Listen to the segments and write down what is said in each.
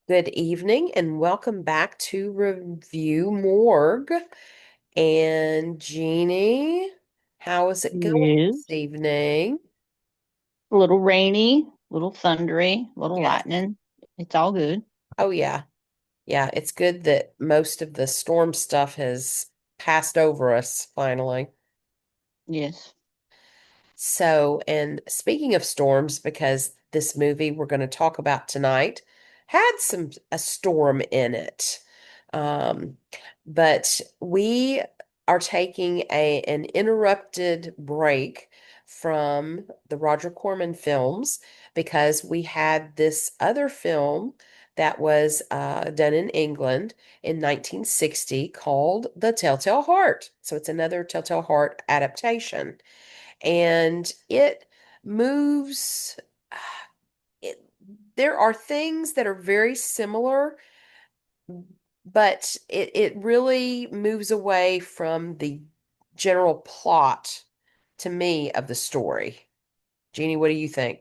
Good evening and welcome back to Review Morgue. And Jeanie, how is it going this Yes. evening? A little rainy, a little thundery, a little Yes. lightning. It's all good. Oh, yeah. Yeah, it's good that most of the storm stuff has passed over us finally. Yes. So, and speaking of storms, because this movie we're going to talk about tonight had a storm in it. Um, but we are taking an interrupted break from the Roger Corman films because we had this other film that was done in England in 1960 called The Telltale Heart. So it's another Telltale Heart adaptation and it moves it, there are things that are very similar, but it really moves away from the general plot to me of the story. Jeannie, what do you think?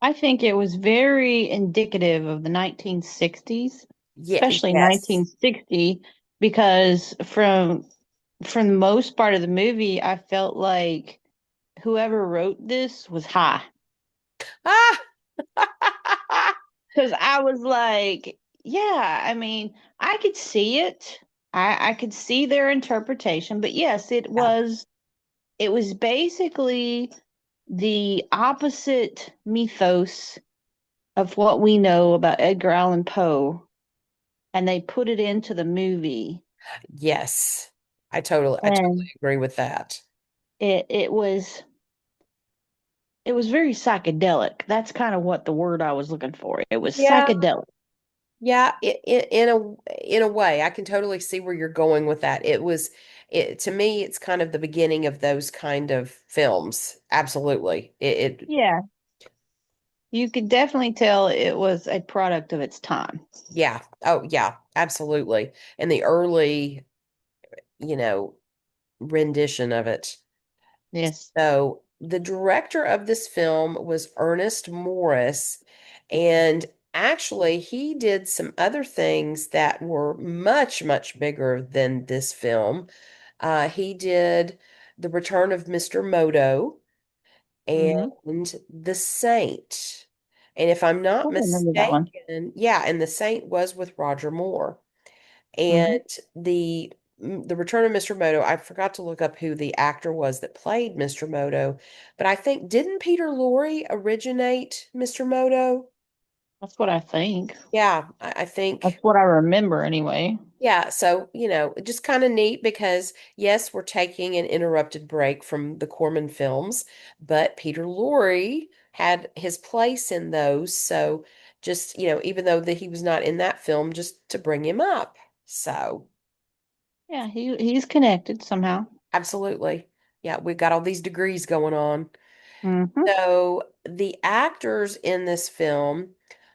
I think it was very indicative of the 1960s, Yeah, especially yes. 1960, because from the most part of the movie, I felt like whoever wrote this was high. Ah! Because I was like, yeah, I mean, I could see it. I could see their interpretation, but yes, Yeah. it was basically the opposite mythos of what we know about Edgar Allan Poe, and they put it into the movie. Yes. I totally And agree with that. it was very psychedelic. That's kind of what the word I was looking for. It was Yeah. psychedelic. Yeah, in a way, I can totally see where you're going with that. It to me, it's kind of the beginning of those kind of films. Absolutely. Yeah, you could definitely tell it was a product of its time. Yeah. Oh, yeah, absolutely. And the early, you know, rendition of it. Yes. So the director of this film was Ernest Morris, and actually he did some other things that were much, much bigger than this film. He did The Return of Mr. Moto Mm-hmm. and The Saint. And if I'm I not remember that one. mistaken, yeah, and The Saint was with Roger Moore. Mm-hmm. And the Return of Mr. Moto, I forgot to look up who the actor was that played Mr. Moto, but I think didn't Peter Lorre originate Mr. Moto? That's what I think. Yeah, I think. That's what I remember anyway. Yeah, so just kind of neat because yes, we're taking an interrupted break from the Corman films, but Peter Lorre had his place in those, so just even though that he was not in that film, just to bring him up. So. Yeah, he's connected somehow. Absolutely. Yeah, we've got all these degrees going on. Mm-hmm. So the actors in this film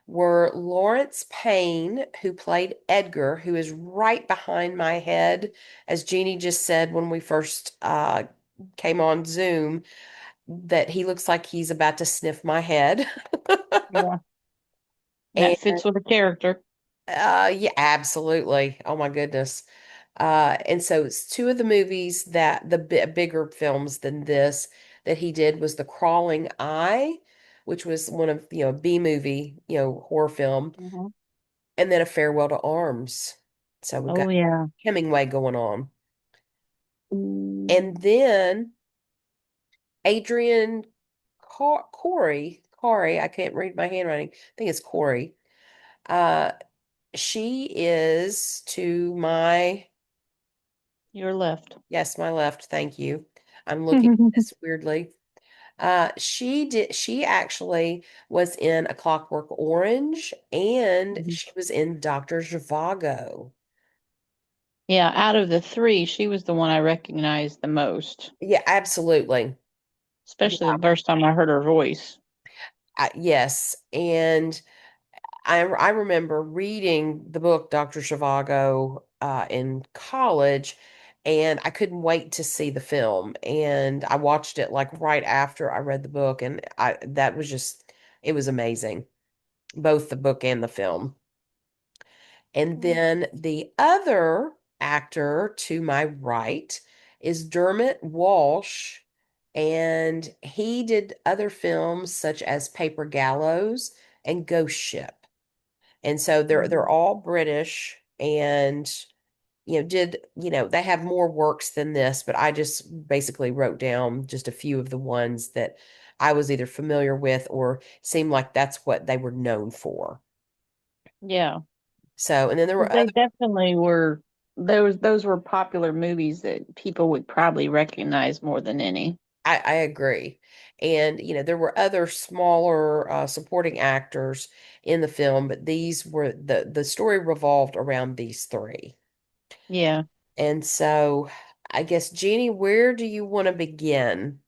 were Lawrence Payne, who played Edgar, who is right behind my head, as Jeannie just said when we first came on Zoom, that he looks like he's about to sniff my head. Yeah, that And fits with the character. yeah, absolutely. Oh my goodness. And so it's two of the movies that the bigger films than this that he did was The Crawling Eye, which was one of, B movie, horror film, Hmm. and then A Farewell to Arms. So we've Oh got yeah. Hemingway going on. And then Adrian Corey, I can't read my handwriting. I think it's Corey. Uh, she is to my You're left. Yes, my left. Thank you. I'm looking at this weirdly. She actually was in A Clockwork Orange and Mhm. she was in Dr. Zhivago. Yeah, out of the three, she was the one I recognized the most, Yeah, absolutely. especially Yeah, the first time I heard her voice. yes. And I remember reading the book Dr. Zhivago in college, and I couldn't wait to see the film. And I watched it like right after I read the book, and I that was just it was amazing, both the book and the film. And then the other actor to my right is Dermot Walsh, and he did other films such as Paper Gallows and Ghost Ship. And so they're Mhm. all British and they have more works than this, but I just basically wrote down just a few of the ones that I was either familiar with or seemed like that's what they were known for. Yeah, So, and then there were they other, definitely were. Those were popular movies that people would probably recognize more than any. I agree. And, there were other smaller supporting actors in the film, but these were the story revolved around these three. Yeah, And so I guess, Jeannie, where do you want to begin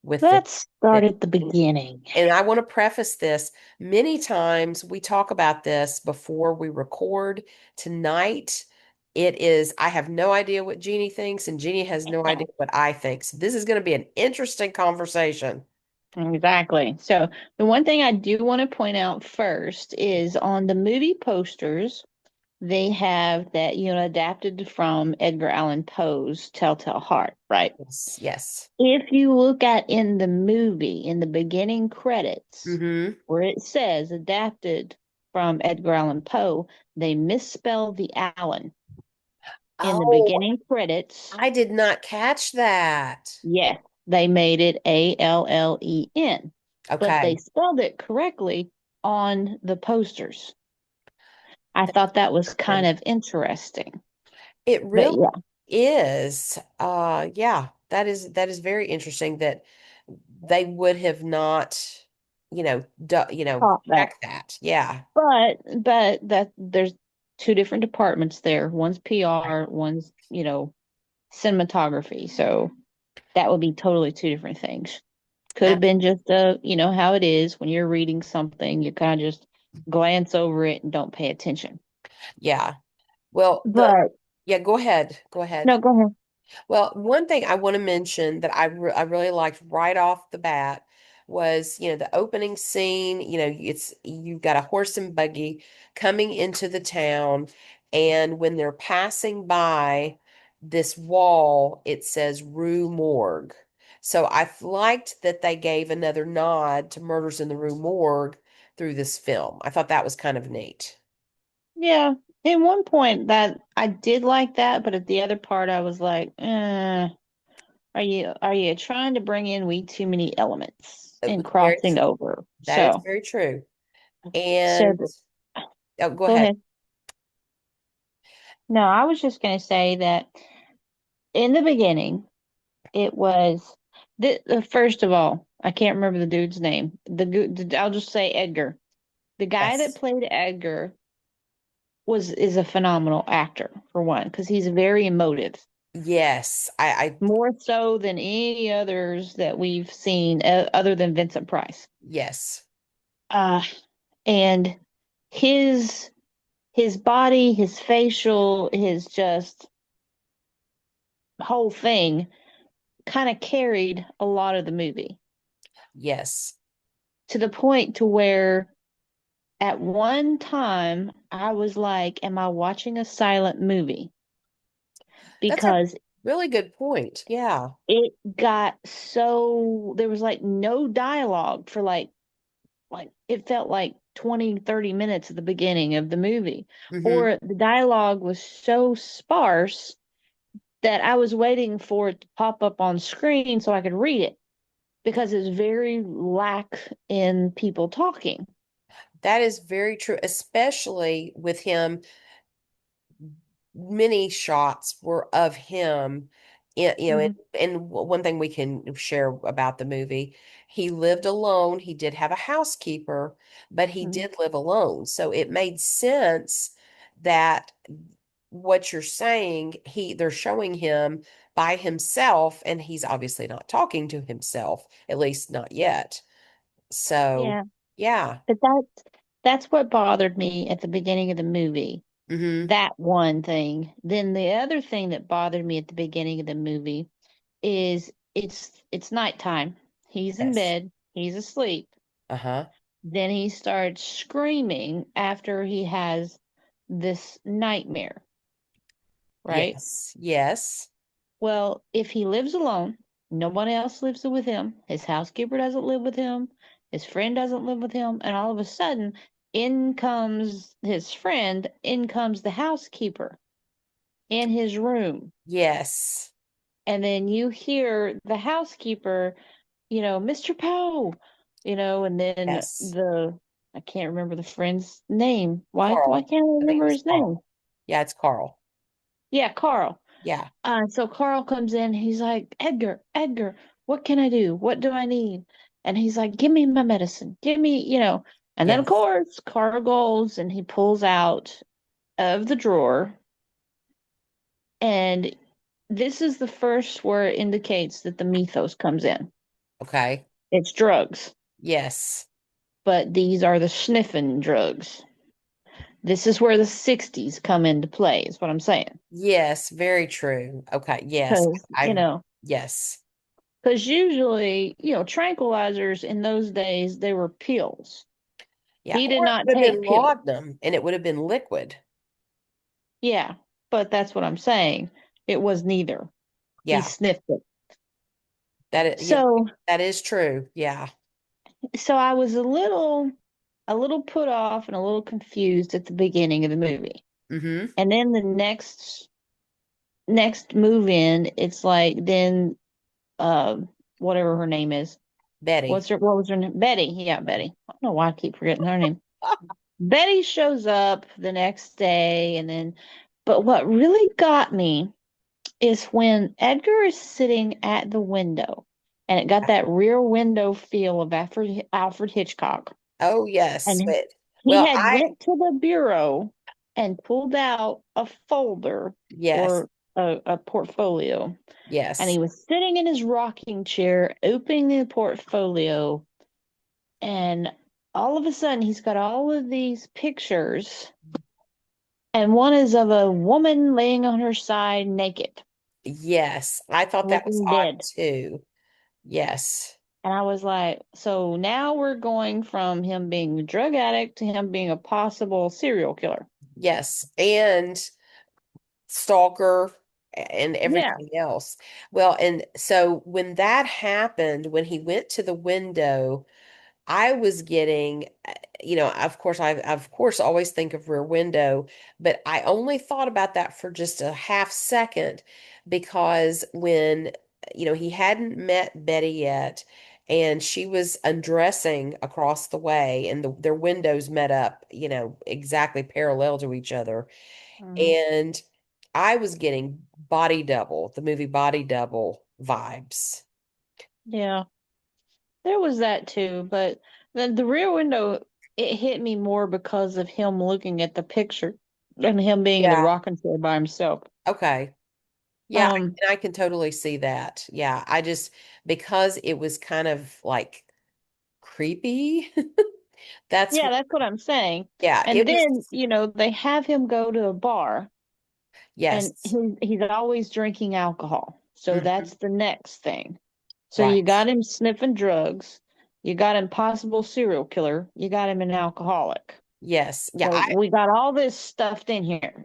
with this? let's start at the And, beginning. and I want to preface this. Many times we talk about this before we record. Tonight, I have no idea what Jeannie thinks, and Jeannie has no idea what I think. So this is going to be an interesting conversation. Exactly. So the one thing I do want to point out first is on the movie posters, they have that, adapted from Edgar Allan Poe's Telltale Heart, right? Yes, yes. If you look at in the movie, in the beginning credits, Mm-hmm. where it says adapted from Edgar Allan Poe, they misspell the Allen in the Oh, beginning credits. I did not catch that. Yes, they made it Allen, but they Okay. spelled it correctly on the posters. I thought that was kind of interesting. It But really yeah, is. Yeah, that is very interesting that they would have not, caught that. checked that. Yeah. But that there's two different departments there. One's PR, one's, cinematography. So that would be totally two different things. Could have Ab- been just how it is when you're reading something, you kind of just glance over it and don't pay attention. yeah. Well, But yeah, go ahead. Go ahead. no, go ahead. Well, one thing I want to mention that I really liked right off the bat was, the opening scene, you've got a horse and buggy coming into the town, and when they're passing by this wall, it says Rue Morgue. So I liked that they gave another nod to Murders in the Rue Morgue through this film. I thought that was kind of neat. Yeah. At one point that I did like that, but at the other part I was like, are you trying to bring in way too many elements and Very crossing true. over? That is So very true. so And oh, go go ahead. ahead. No, I was just gonna say that in the beginning it was first of all, I can't remember the dude's name. I'll just say Edgar. The guy that Yes. played Edgar is a phenomenal actor for one, because he's very emotive, Yes. I more so than any others that we've seen other than Vincent Price. yes. Uh, and his his body, his facial, his just whole thing kind of carried a lot of the movie Yes. to the point to where at one time I was like, am I watching a silent movie? That's a Because really good point. Yeah. it got so there was like no dialogue for like it felt like 20, 30 minutes at the beginning of the movie, Hmm. or the dialogue was so sparse that I was waiting for it to pop up on screen so I could read it, because it's very lack in people talking. That is very true, especially with him. Many shots were of him And, Mhm. one thing we can share about the movie, he lived alone. He did have a housekeeper, but he Mhm. did live alone. So it made sense that what you're saying, they're showing him by himself, and he's obviously not talking to himself, at least not yet. So, Yeah, yeah. but that's what bothered me at the beginning of the movie. Hmm. That one thing. Then the other thing that bothered me at the beginning of the movie is it's nighttime. He's in Yes. bed, he's asleep. Uh-huh. Then he starts screaming after he has this nightmare, right? Yes. Yes. Well, if he lives alone, no one else lives with him, his housekeeper doesn't live with him, his friend doesn't live with him, and all of a sudden, in comes his friend, in comes the housekeeper in his room. Yes. And then you hear the housekeeper, Mr. Poe, and then Yes. I can't remember the friend's name. Why Carl. can't I I think it remember was his name? Carl. Yeah, it's Carl. Yeah, Carl. Yeah. So Carl comes in. He's like, Edgar, what can I do? What do I need? And he's like, give me my medicine. Give me. And then, of Yes. course, Carl goes and he pulls out of the drawer. And this is the first where it indicates that the mythos comes in. Okay. It's drugs, Yes. but these are the sniffing drugs. This is where the 60s come into play, is what I'm saying. Yes, very true. Okay. Yes. Because, Yes. because usually, tranquilizers in those days, they were pills. Yeah. He did Or it not would have take been pills. laudanum and it would have been liquid. Yeah, but that's what I'm saying. It was neither. He Yeah. sniffed it. Yeah, So, that is true. Yeah. so I was a little put off and a little confused at the beginning of the movie. Mm-hmm. And then the next move in, it's like then uh whatever her name is. Betty. What was her name? Betty. Yeah, Betty. I don't know why I keep forgetting her name. Betty shows up the next day but what really got me is when Edgar is sitting at the window and it got that rear window feel of Alfred Hitchcock. Oh, yes. And he Well, had went to the bureau and pulled out a folder yes. or a portfolio. And Yes. he was sitting in his rocking chair, opening the portfolio, and all of a sudden he's got all of these pictures, and one is of a woman laying on her side naked, Yes. I thought that was looking odd dead. too. Yes. And I was like, so now we're going from him being a drug addict to him being a possible serial killer. Yes. And stalker and Yeah. everything else. Well, and so when that happened, when he went to the window, I was getting, of course, I of course always think of Rear Window, but I only thought about that for just a half second because when, he hadn't met Betty yet, and she was undressing across the way, and their windows met up, exactly parallel to each other. Mhm. And I was getting Body Double, the movie Body Double vibes. Yeah. There was that too, but the rear window, it hit me more because of him looking at the picture and him being in the Yeah. rocking chair by himself. Okay. Yeah, Um, and I can totally see that. Yeah, I just because it was kind of like creepy. That's yeah, that's what I'm saying. yeah, And it then, was they have him go to a bar and yes. he's always drinking alcohol. So Hmm. that's the next thing. So you Right. got him sniffing drugs, you got him possible serial killer, you got him an alcoholic. Yes. Yeah, So we got all this stuffed in here.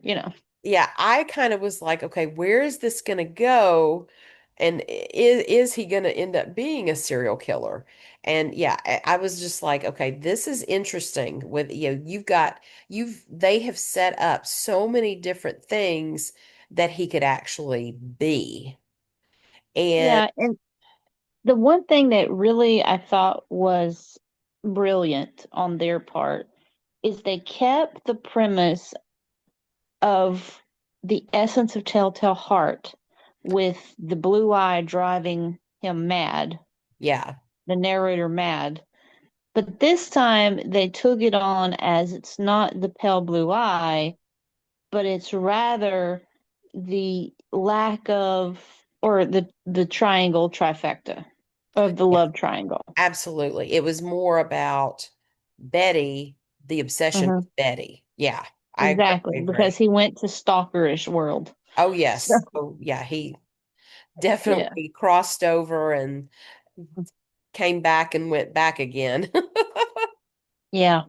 I kind of was like, okay, where is this going to go? And is he going to end up being a serial killer? And yeah, I was just like, okay, this is interesting with, they have set up so many different things that he could actually be. And Yeah, and the one thing that really I thought was brilliant on their part is they kept the premise of the essence of Telltale Heart with the blue eye driving him mad, Yeah. the narrator mad. But this time they took it on as it's not the pale blue eye, but it's rather the lack of, or the triangle trifecta of the Yeah. love triangle. Absolutely. It was more about Betty, the obsession Hmm. with Betty. Yeah, I Exactly, totally because agree. he went to stalkerish world. Oh, So yes. Oh, yeah. He yeah, definitely crossed over and came back and went back again. yeah.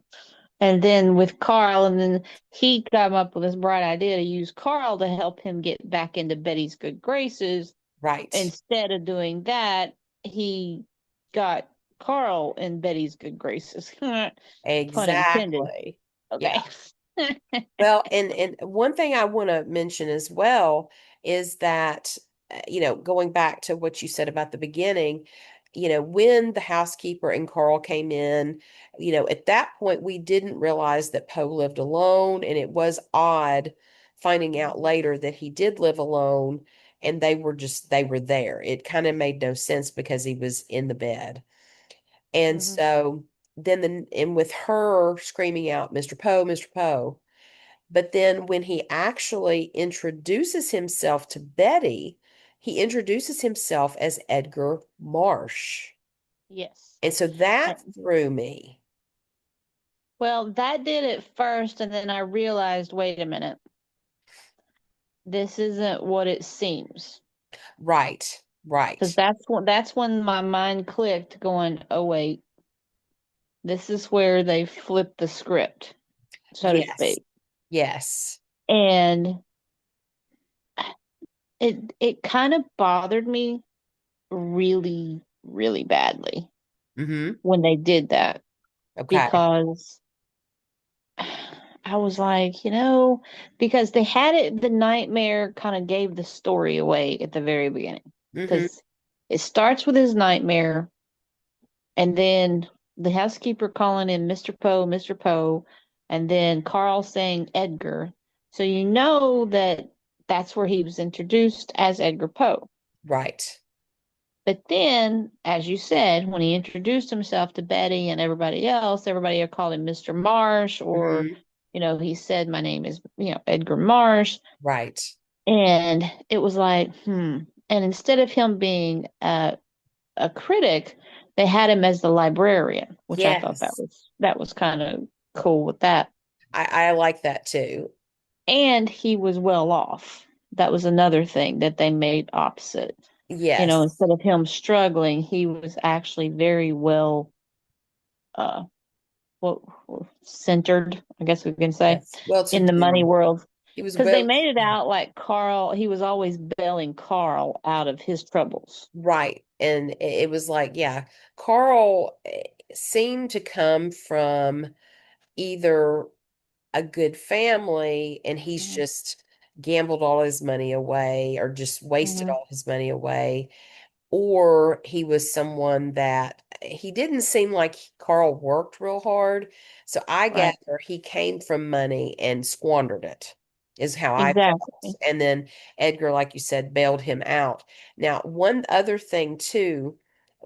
And then with Carl, and then he came up with this bright idea to use Carl to help him get back into Betty's good graces. Right. Instead of doing that, he got Carl in Betty's good graces. Pun intended. Exactly. Okay. Yeah. Well, and one thing I want to mention as well is that, going back to what you said about the beginning, when the housekeeper and Carl came in, at that point we didn't realize that Poe lived alone, and it was odd finding out later that he did live alone, and they were there. It kind of made no sense because he was in the bed. And Hmm. so and with her screaming out, Mr. Poe, Mr. Poe. But then when he actually introduces himself to Betty, he introduces himself as Edgar Marsh. Yes. And so Uh, that threw me. Well, that did it first, and then I realized, wait a minute, this isn't what it seems. Right, Because right. that's when my mind clicked, going, oh wait, this is where they flipped the script, so to Yes, speak. yes. And it kind of bothered me really, really badly Mm-hmm. when they did that, Okay. because I was like, because they had it, the nightmare kind of gave the story away at the very beginning. Mm-hmm. Because it starts with his nightmare, and then the housekeeper calling him Mr. Poe, Mr. Poe, and then Carl saying Edgar. So you know that that's where he was introduced as Edgar Poe. Right. But then, as you said, when he introduced himself to Betty and everybody else, everybody called him Mr. Marsh, or, Mm-hmm. he said, my name is, Edgar Marsh. Right. And it was like, hmm. And instead of him being a critic, they had him as the librarian, which I thought that Yes. was kind of cool with that. I like that too. And he was well off. That was another thing that they made opposite. Yes. Instead of him struggling, he was actually very well uh centered, I guess we can say, Yes. Well to in the money do. world. He was Because they well. made it out like Carl, he was always bailing Carl out of his troubles. Right. And it was like, yeah, Carl seemed to come from either a good family and he's Hmm. just gambled all his money away or just wasted Hmm. all his money away, or he was someone that he didn't seem like Carl worked real hard. So I Right. gather he came from money and squandered it, is how I felt. Exactly. And then Edgar, like you said, bailed him out. Now, one other thing too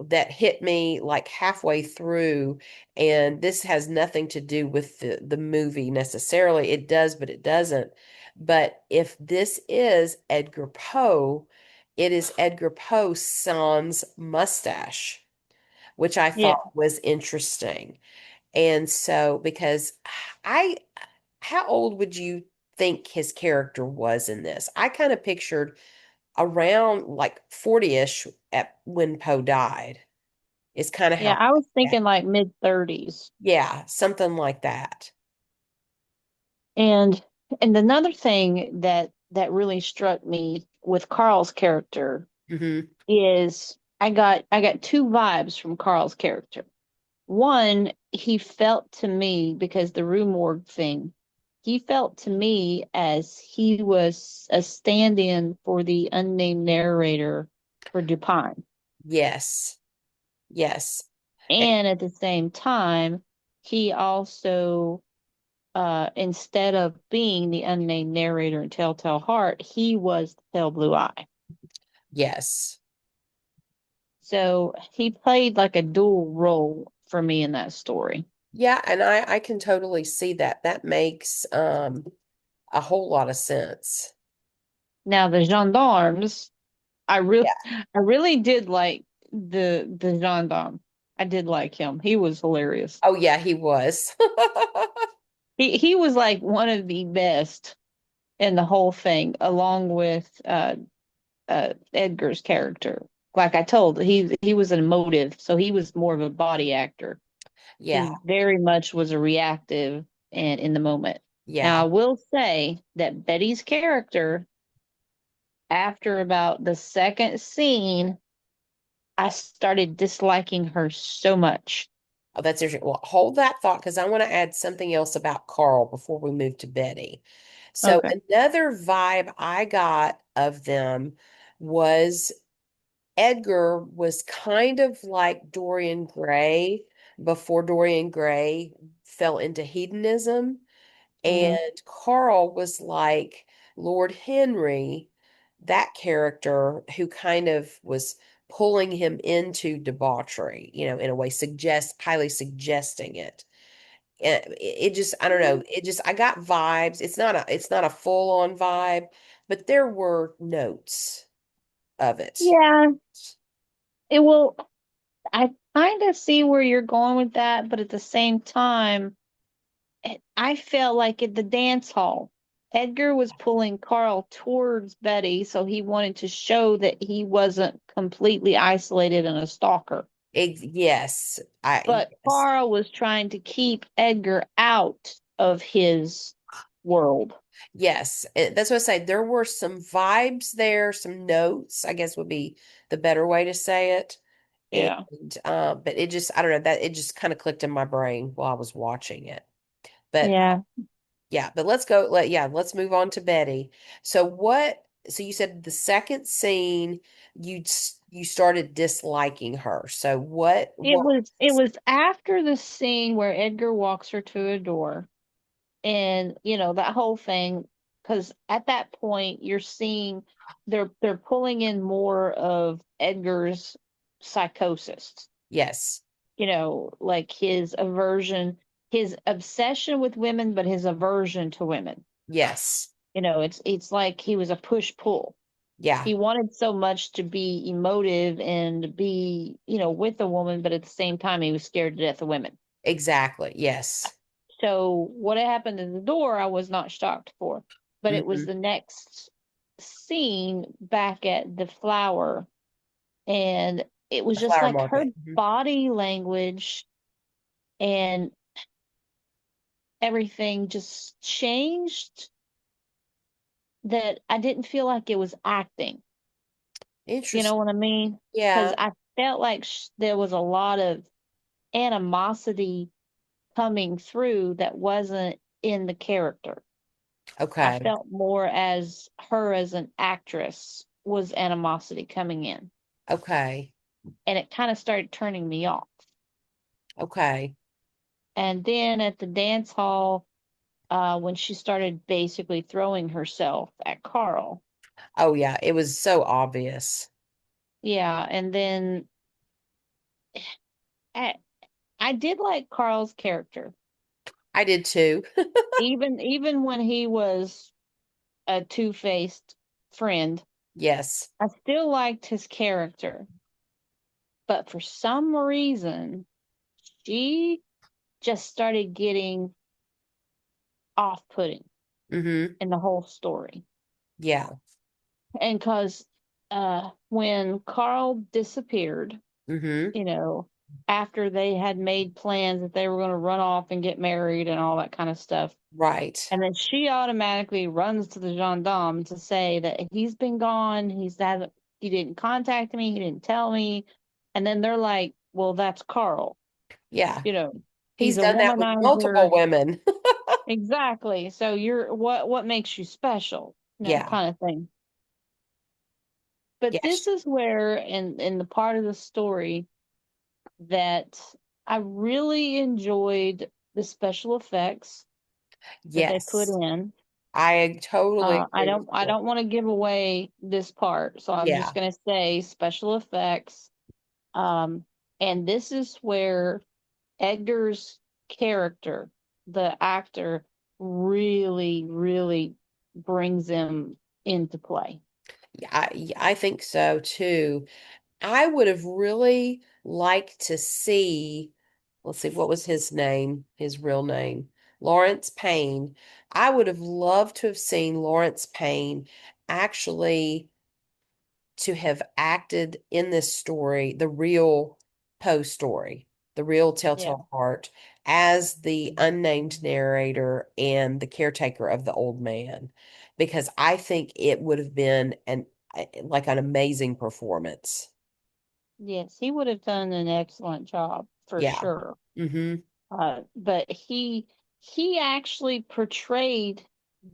that hit me like halfway through, and this has nothing to do with the movie necessarily. It does, but it doesn't. But if this is Edgar Poe, it is Edgar Poe sans mustache, which I Yeah. thought was interesting. And so, because I, how old would you think his character was in this? I kind of pictured around like 40-ish at when Poe died. Is kind of Yeah, how, I was thinking like mid 30s. yeah, something like that. And another thing that really struck me with Carl's character Hmm. is I got two vibes from Carl's character. One, he felt to me, because the Rue Morgue thing, he felt to me as he was a stand-in for the unnamed narrator for Dupin. Yes, yes, and And at the same time, he also, instead of being the unnamed narrator in Telltale Heart, he was the pale blue eye. Yes. So he played like a dual role for me in that story. Yeah, and I can totally see that. That makes a whole lot of sense. Now the gendarmes, I really Yeah. I really did like the gendarme. I did like him. He was hilarious. Oh yeah, he was. He was like one of the best in the whole thing, along with Edgar's character. Like I told, he was an emotive, so he was more of a body actor. Yeah. He very much was a reactive and in the moment. Now Yeah. I will say that Betty's character, after about the second scene, I started disliking her so much. Oh, that's interesting. Well, hold that thought because I want to add something else about Carl before we move to Betty. So Okay. another vibe I got of them was Edgar was kind of like Dorian Gray before Dorian Gray fell into hedonism. Hmm. And Carl was like Lord Henry, that character who kind of was pulling him into debauchery, in a way, highly suggesting it. And it just, I don't know, it just, I got vibes. It's not a full on vibe, but there were notes of it. Yeah, it will. I kind of see where you're going with that, but at the same time, I felt like at the dance hall, Edgar was pulling Carl towards Betty, so he wanted to show that he wasn't completely isolated and a stalker. Yes, But yes. Carl was trying to keep Edgar out of his world. Yes, that's what I say. There were some vibes there, some notes, I guess would be the better way to say it. Yeah. And but it just, I don't know, that it just kind of clicked in my brain while I was watching it. But Yeah. yeah, but let's move on to Betty. So you said the second scene you started disliking her. So what It was after the scene where Edgar walks her to a door, and that whole thing, because at that point you're seeing they're pulling in more of Edgar's psychosis, yes. like his aversion, his obsession with women, but his aversion to women. Yes. It's like he was a push pull. Yeah, He wanted so much to be emotive and be with a woman, but at the same time he was scared to death of women. exactly. Yes. So what happened in the door, I was not shocked for, but it was Hmm. the next scene back at the flower, and it was The just flower like her market. Mhm. body language and everything just changed, that I didn't feel like it was acting. You know Interesting. what I mean? Because Yeah. I felt like there was a lot of animosity coming through that wasn't in the character. I Okay. felt more as her as an actress was animosity coming in. Okay. And it kind of started turning me off. Okay. And then at the dance hall, when she started basically throwing herself at Carl. Oh yeah, it was so obvious. Yeah. And then I, I did like Carl's character. I did too. Even when he was a two-faced friend, Yes. I still liked his character. But for some reason, she just started getting off-putting Mm-hmm. in the whole story. Yeah. And because when Carl disappeared, Mm-hmm. you know, after they had made plans that they were going to run off and get married and all that kind of stuff, Right. and then she automatically runs to the gendarme to say that he's been gone, he didn't contact me, he didn't tell me, and then they're like, well, that's Carl, Yeah. you know, he's He's a done that with multiple womanizer. women. Exactly. So you're what makes you special, Yeah. kind of thing. But this Yes. is where in the part of the story that I really enjoyed the special effects that they put Yes. in. I totally I agree with don't I you. don't want to give away this part, so I'm just Yeah. gonna say special effects. Um, and this is where Edgar's character, the actor, really, really brings him into play. I think so too. I would have really liked to see, let's see, what was his name, his real name? Lawrence Payne. I would have loved to have seen Lawrence Payne actually to have acted in this story, the real Poe story, the real Yeah. Telltale Heart, as the unnamed narrator and the caretaker of the old man, because I think it would have been like an amazing performance. Yes, he would have done an excellent job for Yeah. sure. Mm-hmm. But he actually portrayed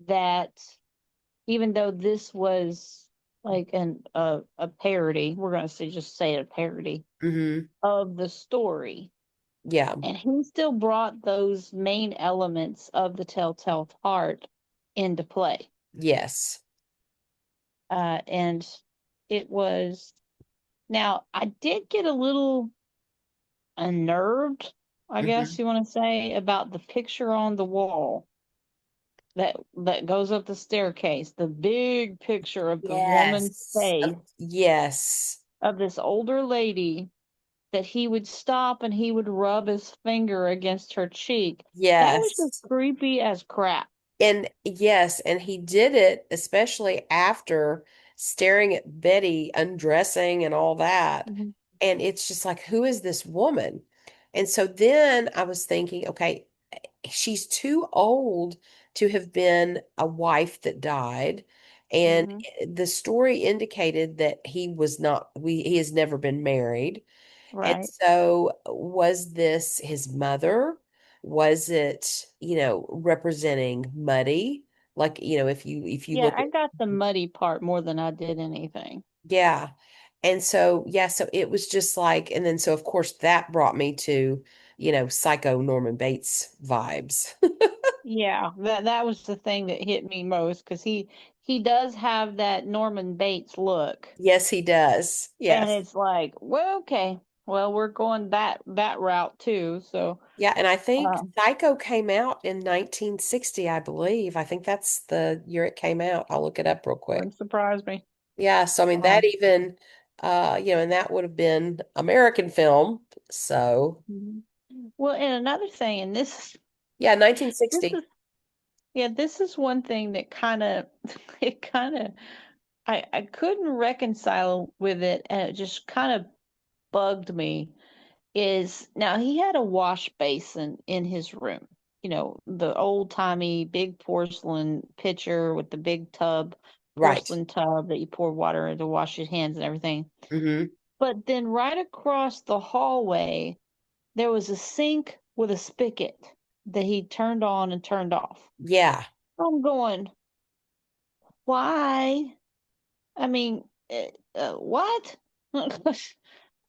that, even though this was like a parody, we're gonna say just say a parody Mm-hmm. of the story, Yeah. and he still brought those main elements of the Telltale Heart into play. Yes. And it was, now I did get a little unnerved, I guess Mm-hmm. you want to say, about the picture on the wall that goes up the staircase, the big picture of the woman's Yes. face Yes. of this older lady, that he would stop and he would rub his finger against her cheek. That was just Yes. creepy as crap. And yes, and he did it especially after staring at Betty undressing and all that. Mhm. And it's just like, who is this woman? And so then I was thinking, okay, she's too old to have been a wife that died. And Mhm. the story indicated that he has never been married. And Right. so was this his mother? Was it, representing Muddy? Like, if you Yeah, look at, I got the muddy part more than I did anything. yeah. And so, yeah, so it was just like, and then so of course that brought me to, Psycho Norman Bates vibes. Yeah, that was the thing that hit me most, because he does have that Norman Bates look, Yes, he does. and Yes. it's like, well, okay, well, we're going that route too. So, Yeah, and I think uh, Psycho came out in 1960, I believe. I think that's the year it came out. I'll look it up real quick. wouldn't surprise me. Yeah, so I mean that Um, even and that would have been American film. So, mhm. Well, and another thing, and yeah, this 1960. is yeah, this is one thing that kind of it kind of I couldn't reconcile with it, and it just kind of bugged me. Is now he had a wash basin in his room. You know, the old timey big porcelain pitcher with the big tub, Right. porcelain tub that you pour water in to wash your hands and everything. Mm-hmm. But then right across the hallway, there was a sink with a spigot that he turned on and turned off. Yeah. I'm going, why? I mean, what?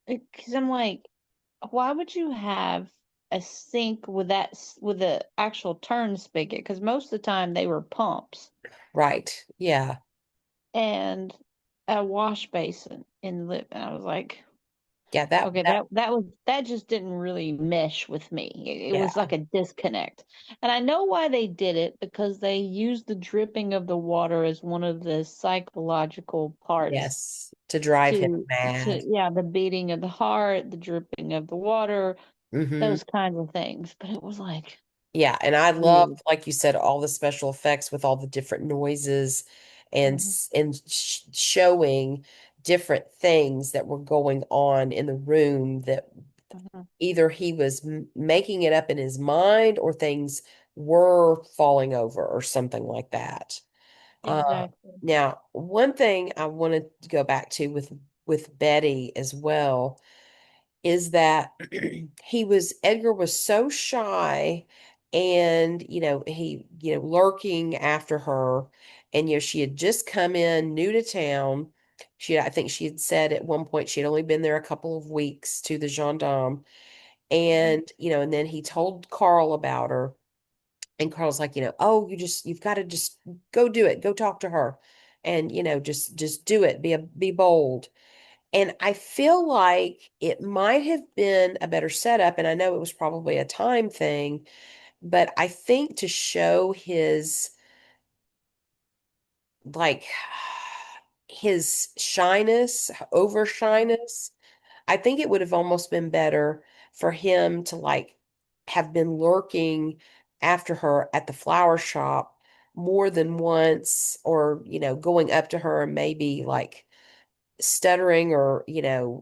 Because I'm like, why would you have a sink with with the actual turn spigot? Because most of the time they were pumps, Right. Yeah. and a wash basin in the lip. And I was like, Yeah, that okay, that that just didn't really mesh with me. It was yeah. like a disconnect. And I know why they did it, because they used the dripping of the water as one of the psychological parts Yes. To drive him to mad. yeah, the beating of the heart, the dripping of the water, Mm-hmm. those kinds of things. But it was like, Yeah, and I loved, weird. like you said, all the special effects with all the different noises Mhm, and showing different things that were going on in the room that mhm. either he was making it up in his mind or things were falling over or something like that. Uh, Exactly. Now, one thing I wanted to go back to with Betty as well is that Edgar was so shy and he lurking after her, and she had just come in new to town. I think she had said at one point she had only been there a couple of weeks to the gendarme, Mhm. and and then he told Carl about her, And Carl's like, oh, you've got to just go do it. Go talk to her. And, just do it. Be bold. And I feel like it might have been a better setup. And I know it was probably a time thing, but I think to show his, like, his shyness, over shyness, I think it would have almost been better for him to, like, have been lurking after her at the flower shop more than once, or, going up to her and maybe like stuttering, or, Yeah.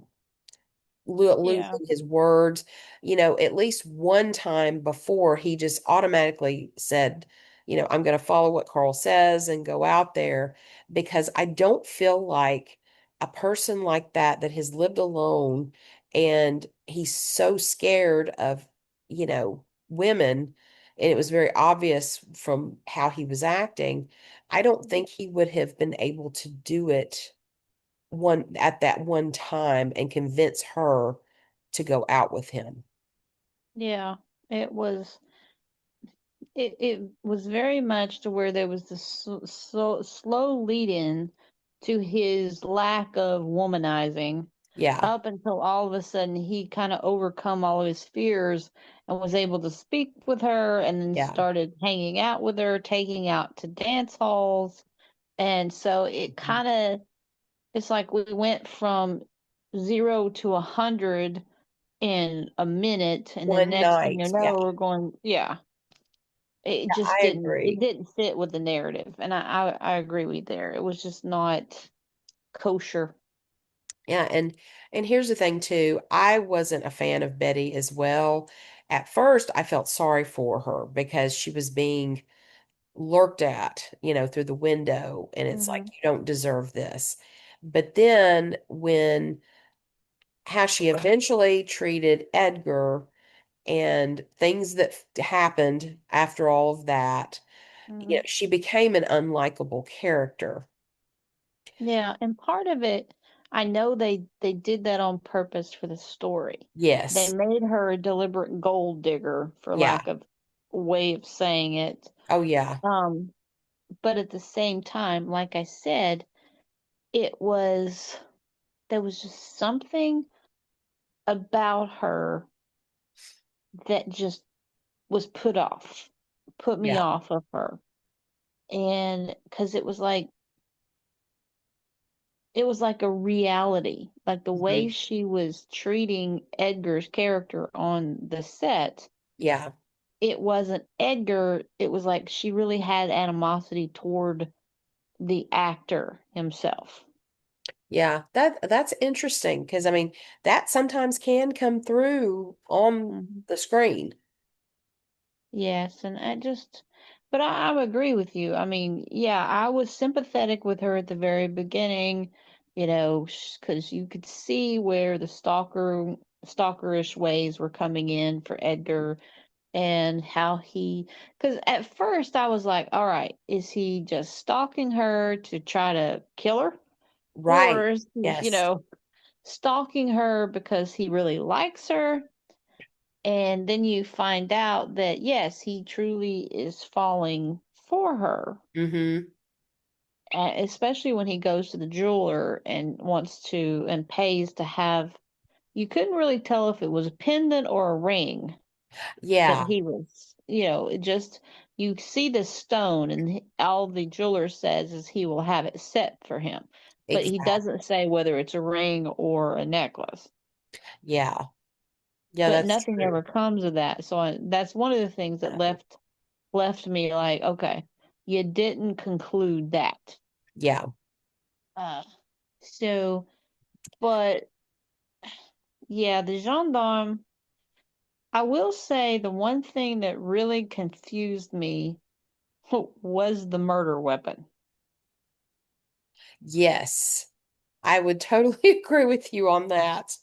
losing his words, at least one time before he just automatically said, I'm going to follow what Carl says and go out there, because I don't feel like a person like that has lived alone and he's so scared of, women, and it was very obvious from how he was acting. I don't think he would have been able to do it one at that one time and convince her to go out with him. Yeah. It was it was very much to where there was this slow lead in to his lack of womanizing, Yeah, up until all of a sudden he kind of overcome all of his fears and was able to speak with her, and then yeah, started hanging out with her, taking out to dance halls. And so it mhm. kind of, it's like we went from 0 to 100 in a minute, and then One next thing you night. Yeah, know we're going, yeah. It just I didn't, it agree. didn't fit with the narrative, and I agree with you there. It was just not kosher. Yeah, and here's the thing too. I wasn't a fan of Betty as well. At first, I felt sorry for her because she was being lurked at, through the window, and it's like, Hmm. you don't deserve this. But then when how she eventually treated Edgar, and things that happened after all of that, Hmm. she became an unlikable character. Yeah, and part of it, I know they did that on purpose for the story. They Yes. made her a deliberate gold digger, for Yeah. lack of a way of saying it. Oh, yeah. Um, but at the same time, like I said, it was, there was just something about her that just was put me Yeah. off of her. And because it was like a reality, like the way Mhm. she was treating Edgar's character on the set. Yeah. It wasn't Edgar, it was like she really had animosity toward the actor himself. Yeah. That's interesting, because I mean, that sometimes can come through on Mhm. the screen. Yes, and but I agree with you. I mean, yeah, I was sympathetic with her at the very beginning, because you could see where the stalkerish ways were coming in for Edgar, and how because at first I was like, all right, is he just stalking her to try to kill her? Right. Or is he, Yes. stalking her because he really likes her? And then you find out that, yes, he truly is falling for her, Mm-hmm. especially when he goes to the jeweler and wants to and pays to have. You couldn't really tell if it was a pendant or a ring that Yeah. he was, it just, you see the stone, and all the jeweler says is he will have it set for him. But he Exactly. doesn't say whether it's a ring or a necklace. Yeah. Yeah, But that's nothing true. ever comes of that. So that's one of the things that No. left me like, okay, you didn't conclude that. Yeah. Uh, so, but yeah, the gendarme, I will say the one thing that really confused me was the murder weapon. Yes. I would totally agree with you on that.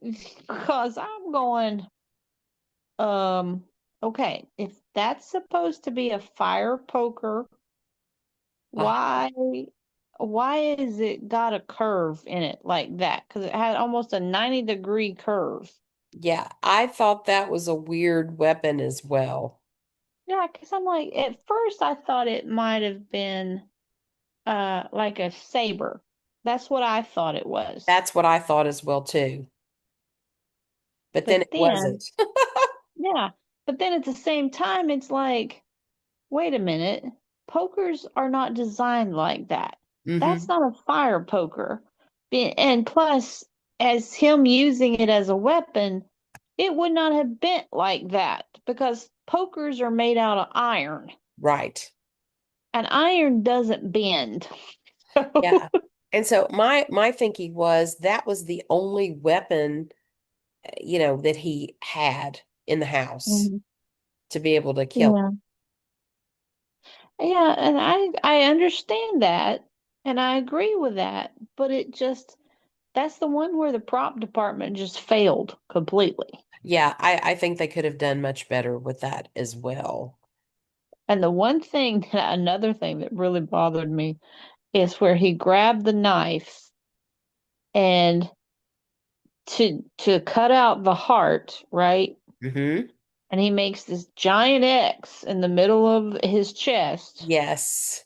Because I'm going, um, okay, if that's supposed to be a fire poker, Uh, why why is it got a curve in it like that? Because it had almost a 90-degree curve. yeah, I thought that was a weird weapon as well. Yeah, because I'm like, at first I thought it might have been like a saber. That's what I thought it was. That's what I thought as well too. But then But it then, wasn't. yeah, but then at the same time, it's like, wait a minute, pokers are not designed like that. That's Hmm. not a fire poker. And plus, as him using it as a weapon, it would not have bent like that because pokers are made out of iron, Right. and iron doesn't bend. Yeah. And so my thinking was that was the only weapon, that he had in the house Mhm. to be able to kill. Yeah. Yeah, and I understand that and I agree with that, but it just that's the one where the prop department just failed completely. Yeah, I think they could have done much better with that as well. And the one thing another thing that really bothered me is where he grabbed the knife and to cut out the heart, right? Hmm. And he makes this giant X in the middle of his chest. Yes.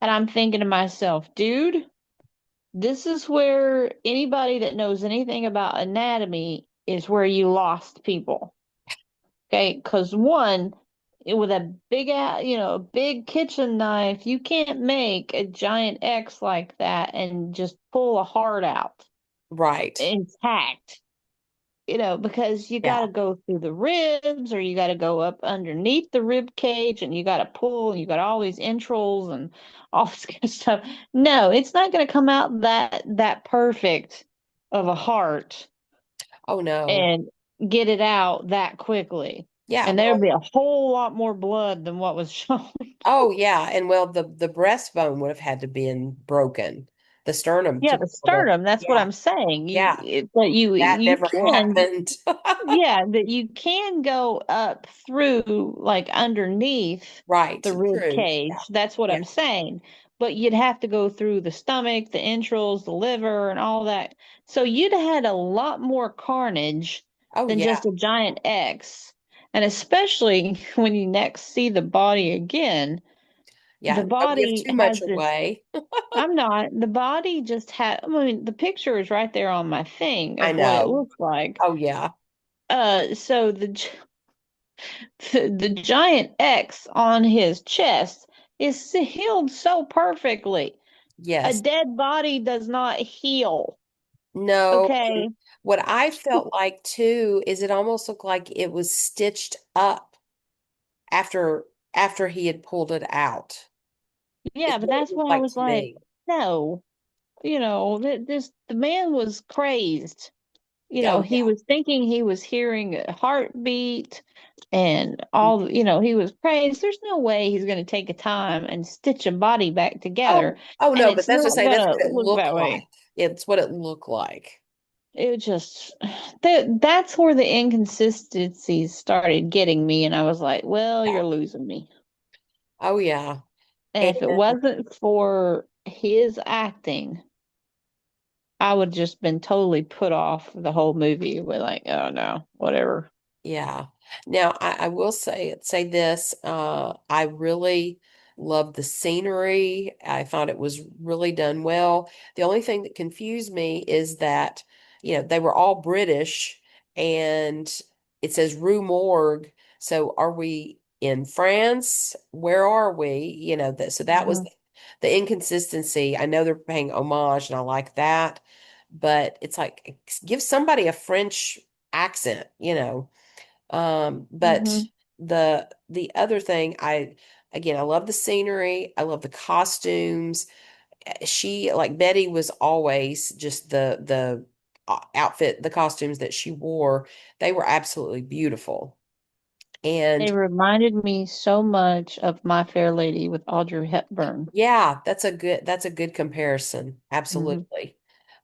And I'm thinking to myself, dude, this is where anybody that knows anything about anatomy is where you lost people. Okay, because one, with a a big kitchen knife, you can't make a giant X like that and just pull a heart out Right. intact. Because you got Yeah. to go through the ribs or you got to go up underneath the rib cage and you got to pull and you got all these entrails and all this kind of stuff. No, it's not going to come out that perfect of a heart Oh no. and get it out that quickly. Yeah, And there'd well, be a whole lot more blood than what was shown. oh yeah, and well the breastbone would have had to been broken. The sternum Yeah, to be the able to, sternum, that's what yeah, I'm saying. yeah. But you That you never can. happened. Yeah, that you can go up through, like underneath Right. the rib True. Yeah. cage. That's what Yeah. I'm saying. But you'd have to go through the stomach, the entrails, the liver, and all that. So you'd had a lot more carnage Oh than yeah. just a giant X. And especially when you next see the body again, Yeah. the Don't give body too much has this. away. I'm not. The body just had, I mean, the picture is right there on my thing I of what it know. looks like. Oh yeah. So the giant X on his chest is healed so perfectly. A Yes. dead body does not heal. No. And Okay. what I felt like too is it almost looked like it was stitched up after after he had pulled it out. Is Yeah, but what it that's looked when I like was to like, me. no, the man was crazed. Oh He yeah. was thinking he was hearing a heartbeat and Mhm. he was crazed. There's no way he's going to take a time and stitch a body back together, Oh and no, but it's that's to not say going that's to what it look looked that way. like. It's what it looked like. It just that's where the inconsistencies started getting me, and I was like, well, Yeah. you're losing me. Oh yeah. And And if it wasn't for his acting, I would just been totally put off the whole movie with like, oh no, whatever. yeah. Now I will say this. I really loved the scenery. I thought it was really done well. The only thing that confused me is that, they were all British and it says Rue Morgue. So are we in France? Where are we? So that was Mhm. the inconsistency. I know they're paying homage and I like that, but it's like give somebody a French accent. But Mhm. the other thing, I love the scenery. I love the costumes. She, like Betty, was always just the outfit, the costumes that she wore. They were absolutely beautiful. They And reminded me so much of My Fair Lady with Audrey Hepburn. yeah, that's a good comparison. Mhm. Absolutely.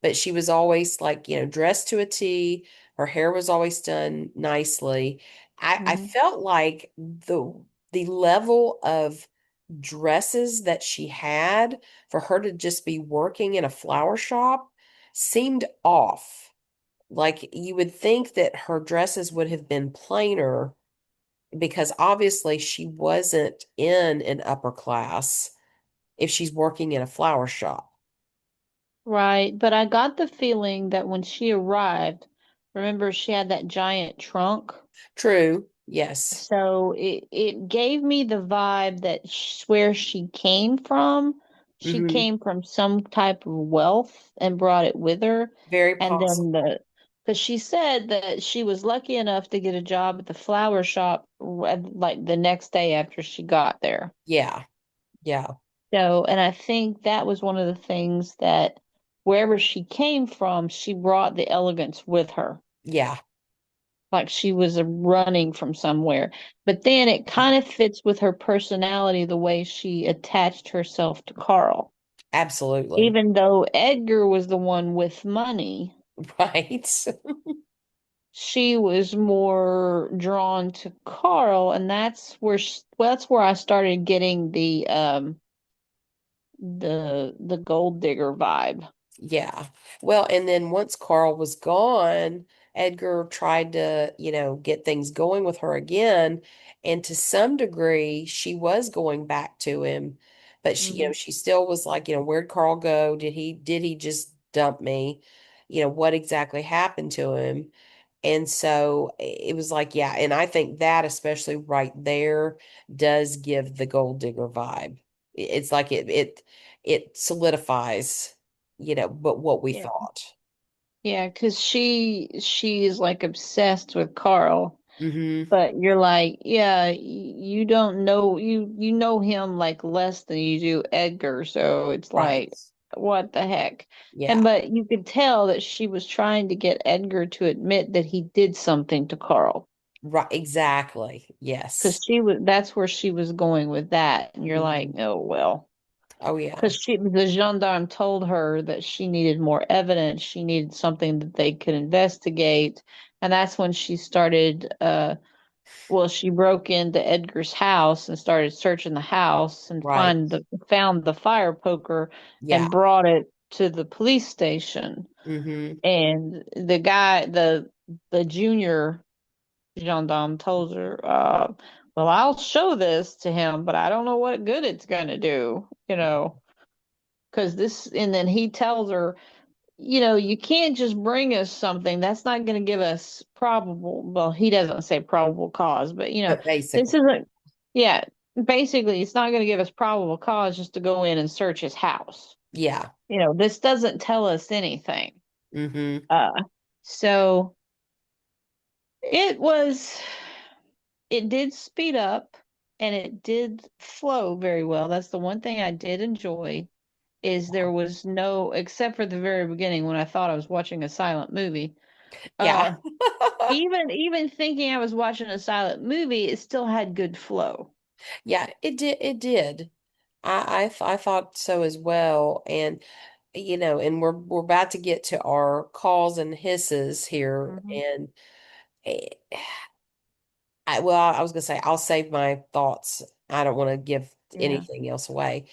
But she was always like, dressed to a T. Her hair was always done nicely. I Mhm. felt like the level of dresses that she had for her to just be working in a flower shop seemed off. Like you would think that her dresses would have been plainer, because obviously she wasn't in an upper class if she's working in a flower shop. Right, but I got the feeling that when she arrived, remember she had that giant trunk? True. Yes. So it gave me the vibe that where she Hmm. came from some type of wealth and brought it with her. Very And then possible. because she said that she was lucky enough to get a job at the flower shop like the next day after she got there. Yeah. Yeah. So, and I think that was one of the things that wherever she came from, she brought the elegance with her, Yeah. like she was running from somewhere. But then it Yeah. kind of fits with her personality, the way she attached herself to Carl. Absolutely. Even though Edgar was the one with money, Right. she was more drawn to Carl, and that's where I started getting the gold digger vibe. Yeah. Well, and then once Carl was gone, Edgar tried to, get things going with her again. And to some degree, she was going back to him. But she, Hmm. she still was like, where'd Carl go? Did he just dump me? What exactly happened to him? And so it was like, yeah, and I think that especially right there does give the gold digger vibe. It's like it solidifies, but what we Yeah. thought. Yeah, because she is like obsessed with Carl, Hmm. but you're like, yeah, you don't know you know him like less than you do Edgar, so it's Right. like, what the heck? And Yeah. but you could tell that she was trying to get Edgar to admit that he did something to Carl, Right. Exactly. because Yes. she was that's where she was going with that, and you're like, Hmm. oh well. Oh Because yeah. the gendarme told her that she needed more evidence. She needed something that they could investigate. And that's when she started, well, she broke into Edgar's house and started searching the house and Right. found the fire poker Yeah. and brought it to the police station. Hmm. And the junior gendarme told her, well, I'll show this to him, but I don't know what good it's going to do, because and then he tells her, you can't just bring us something that's not going to give us probable, well, he doesn't say probable cause, but But this basically, isn't, yeah, basically it's not going to give us probable cause just to go in and search his house. yeah. This doesn't tell us anything. Hmm. So it was, it did speed up and it did flow very well. That's the one thing I did enjoy, is there was no, except for the very beginning when I thought I was watching a silent movie. Yeah. Uh, even thinking I was watching a silent movie, it still had good flow. Yeah, it did. I thought so as well. And and we're about to get to our calls and hisses here. Hmm. And eh, I was gonna say I'll save my thoughts. I don't want to give Yeah. anything else away.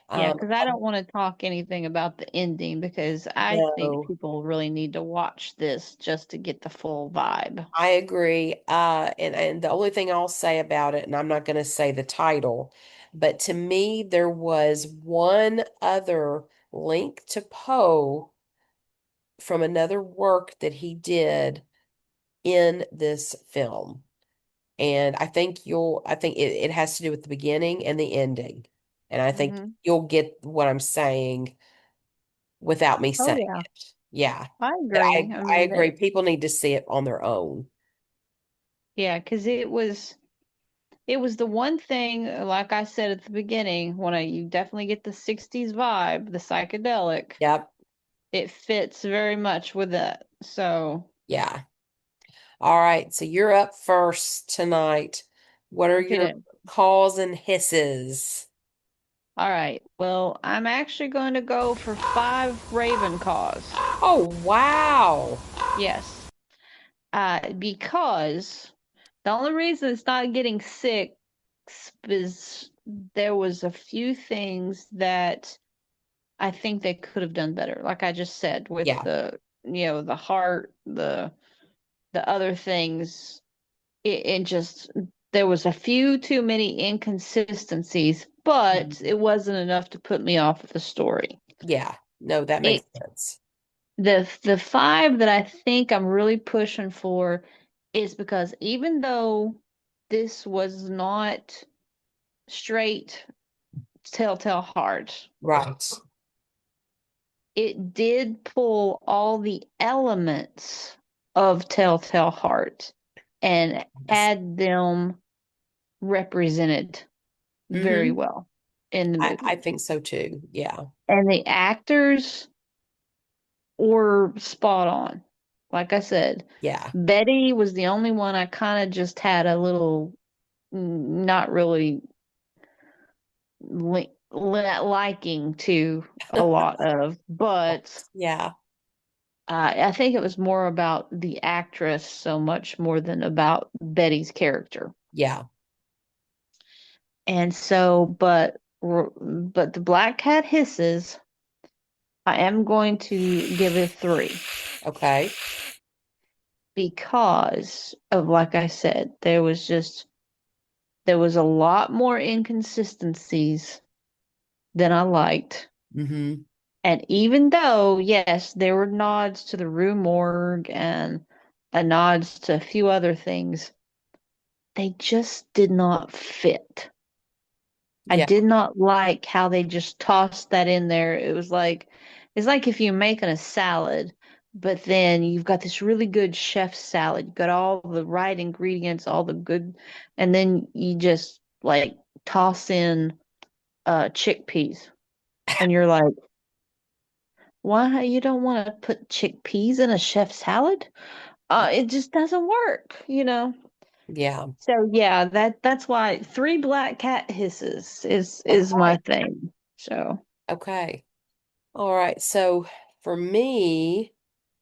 Yeah, Um, because I don't want to talk anything about the ending because I think no, people really need to watch this just to get the full vibe. I agree. And the only thing I'll say about it, and I'm not gonna say the title, but to me there was one other link to Poe from another work that he did in this film. And I think it has to do with the beginning and the ending. And I think Hmm. you'll get what I'm saying without me Oh saying yeah, it. Yeah. I But agree. I I mean, agree. People need to see it on their own. yeah, because it was the one thing, like I said at the beginning, when you definitely get the '60s vibe, the psychedelic. Yep. It fits very much with that. So, Yeah. All right. So you're up first tonight. What are your okay. calls and hisses? All right. Well, I'm actually going to go for 5 Raven calls. Oh, wow. Yes. Because the only reason it's not getting sick is there was a few things that I think they could have done better. Like I just said, with Yeah. the heart, the other things, it just There was a few too many inconsistencies, but Mhm. it wasn't enough to put me off of the story. Yeah, no, that makes It sense. the five that I think I'm really pushing for is because even though this was not straight Telltale Heart, Right. it did pull all the elements of Telltale Heart and Yes. had them represented very Mm-hmm. well in the I movie. think so too. Yeah. And the actors were spot on. Like I said, Yeah. Betty was the only one I kind of just had a little not really liking to a lot of, but Yeah. I think it was more about the actress so much more than about Betty's character. Yeah. And so, but the black cat hisses, I am going to give it a three Okay. because of, like I said, there was a lot more inconsistencies than I liked. Mm-hmm. And even though, yes, there were nods to the Rue Morgue and a nods to a few other things, they just did not fit. I Yeah. did not like how they just tossed that in there. It's like if you're making a salad, but then you've got this really good chef salad. You've got all the right ingredients, all the good, and then you just like toss in chickpeas, and you're like, why you don't want to put chickpeas in a chef salad? It just doesn't work, you know. Yeah. So yeah, that's why three black cat hisses is my Okay. thing. So. Okay. All right. So for me,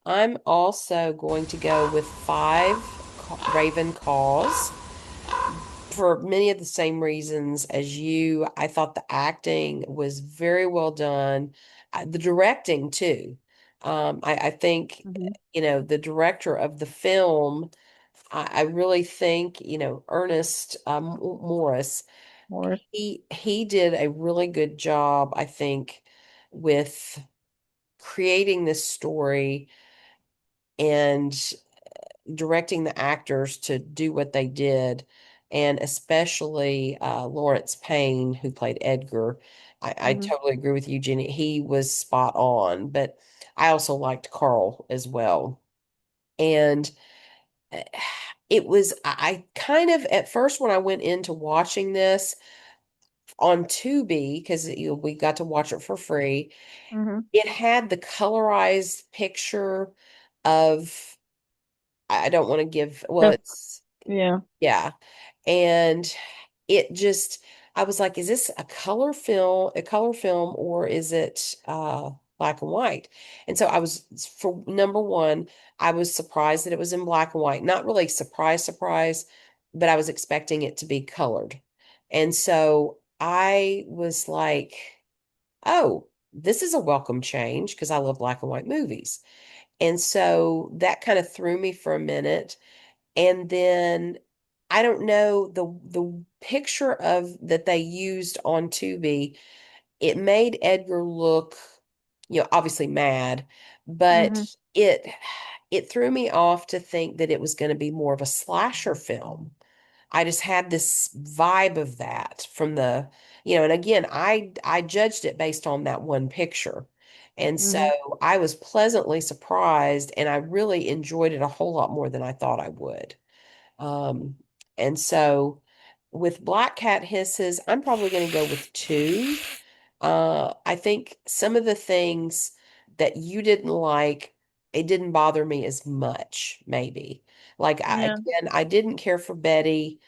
I'm also going to go with five Raven calls for many of the same reasons as you. I thought the acting was very well done, the directing too. I think, Mhm. the director of the film, I really think, Ernest Morris, Or he did a really good job, I think, with creating this story and directing the actors to do what they did, and especially Lawrence Payne, who played Edgar. I hmm totally agree with you, Jenny. He was spot on, but I also liked Carl as well. And uh, it was, I kind of, at first, when I went into watching this on Tubi, because we got to watch it for free, hmm it had the colorized picture of, I don't want to give, well, the it's, yeah. yeah. And it just, I was like, is this a color film, or is it black and white? And so I was, for number one, I was surprised that it was in black and white. Not really surprise, but I was expecting it to be colored. And so I was like, oh, this is a welcome change because I love black and white movies. And so that kind of threw me for a minute. And then I don't know, the picture of that they used on Tubi, it made Edgar look, obviously mad, but hmm it threw me off to think that it was going to be more of a slasher film. I just had this vibe of that from and again, I judged it based on that one picture. And so hmm I was pleasantly surprised, and I really enjoyed it a whole lot more than I thought I would. Um, and so with Black Cat Hisses, I'm probably going to go with two. I think some of the things that you didn't like, it didn't bother me as much, maybe. Like, Yeah. again, I didn't care for Betty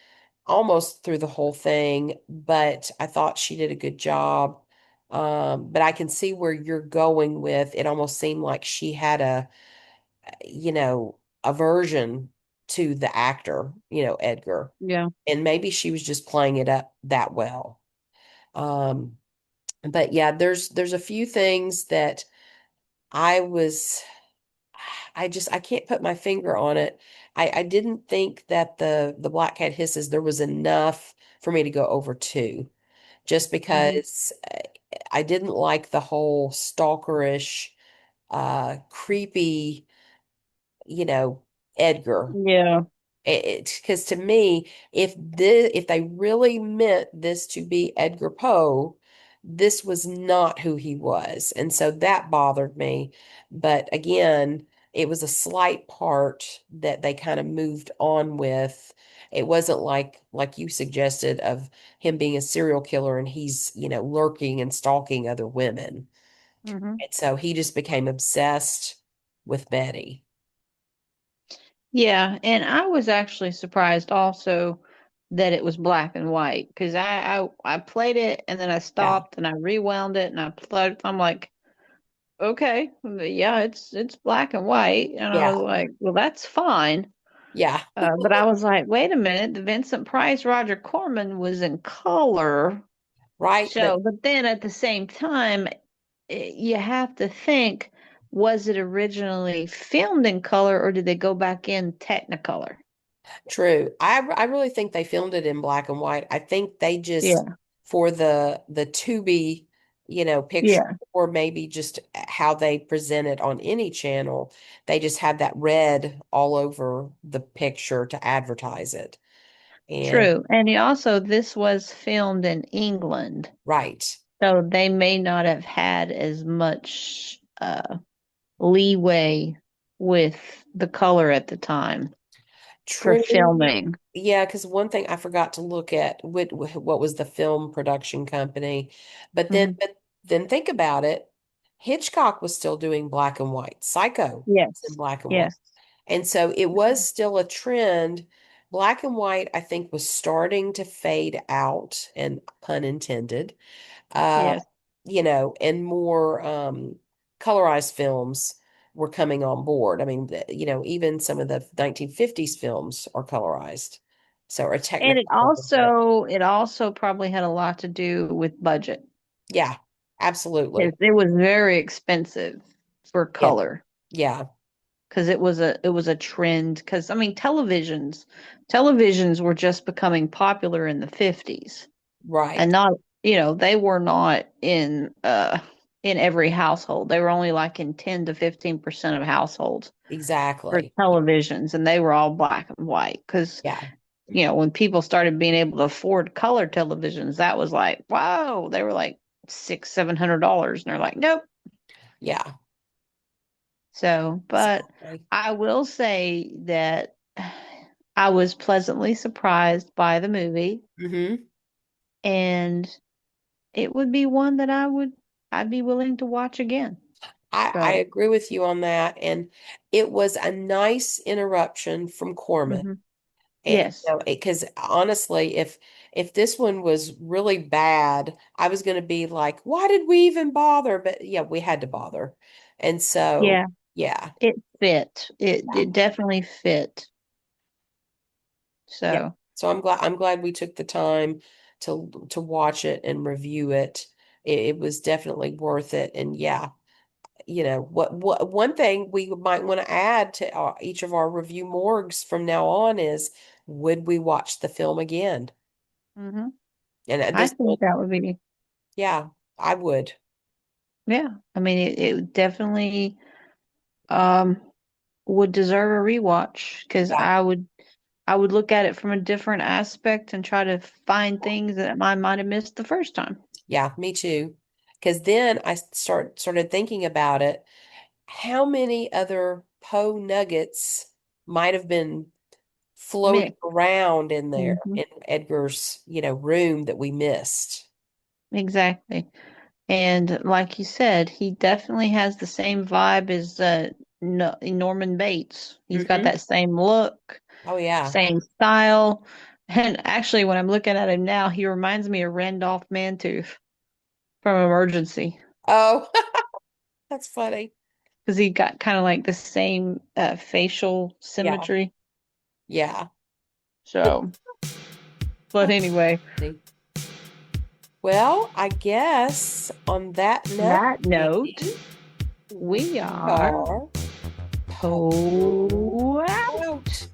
almost through the whole thing, but I thought she did a good job. But I can see where you're going with it. Almost seemed like she had aversion to the actor, Edgar. Yeah. And maybe she was just playing it up that well. Um, but yeah, there's a few things that I was I can't put my finger on it. I didn't think that the Black Cat Hisses there was enough for me to go over two, just Mhm. because I didn't like the whole stalkerish, creepy, you know, Edgar. Yeah. Because to me, if they really meant this to be Edgar Poe, this was not who he was, and so that bothered me. But again, it was a slight part that they kind of moved on with. It wasn't like you suggested of him being a serial killer and he's, lurking and stalking other women. Hmm. And so he just became obsessed with Betty. Yeah, and I was actually surprised also that it was black and white because I played it and then I Yeah, stopped and I rewound it and I played. I'm like, okay, yeah, it's black and white, and I yeah, was like, well, that's fine. yeah, But I was like, wait a minute, the Vincent Price Roger Corman was in color. right. So, but then at the same time, you have to think, was it originally filmed in color or did they go back in Technicolor? True. I really think they filmed it in black and white. I think they just Yeah, for the Tubi, picture, yeah, or maybe just how they present it on any channel, they just have that red all over the picture to advertise it. And true. And also, this was filmed in England, right. so they may not have had as much leeway with the color at the time for True. filming. Yeah, because one thing I forgot to look at what was the film production company, but then Hmm. but then think about it. Hitchcock was still doing black and white. Psycho was in Yes, black and white, yes, and so it was still a trend. Black and white, I think, was starting to fade out, and pun intended. Uh, yes. and more colorized films were coming on board. I mean, even some of the 1950s films are colorized. So are And technical. it also probably had a lot to do with budget. Yeah, absolutely. It was very expensive for Yeah. color Yeah, because it was a trend. Because I mean, televisions were just becoming popular in the 50s, and right. not they were not in every household. They were only like in 10 to 15% of households for Exactly. televisions, and they were all black and white because Yeah. when people started being able to afford color televisions, that was like, wow, they were like $600-700, and they're like, nope. Yeah. So, but Exactly. I will say that I was pleasantly surprised by the movie, Hmm. and it would be one that I'd be willing to watch again. I So, agree with you on that. And it was a nice interruption from Corman. hmm, And yes, because honestly, if this one was really bad, I was going to be like, why did we even bother? But yeah, we had to bother. And so, yeah, yeah, it fit. yeah, It definitely fit. yeah. So, So I'm glad we took the time to watch it and review it. It was definitely worth it. And yeah, what one thing we might want to add to each of our review morgues from now on is, would we watch the film again? hmm, And I this one, think that would be, yeah, I would. yeah. I mean, it definitely um would deserve a rewatch because Yeah, I would look at it from a different aspect and try to find things that I might have missed the first time. yeah, me too. Because then I started thinking about it. How many other Poe nuggets might have been floating Mick. around in there Hmm. in Edgar's, room that we missed? Exactly. And like you said, he definitely has the same vibe as Norman Bates. He's got Hmm. that same look, Oh yeah. same style. And actually, when I'm looking at him now, he reminds me of Randolph Mantooth from Emergency Oh, that's funny. because he got kind of like the same facial Yeah, symmetry. yeah. So, but Oh, anyway, funny. Well, I guess on that note, that note, Jeanie, we we are are Poe out. out.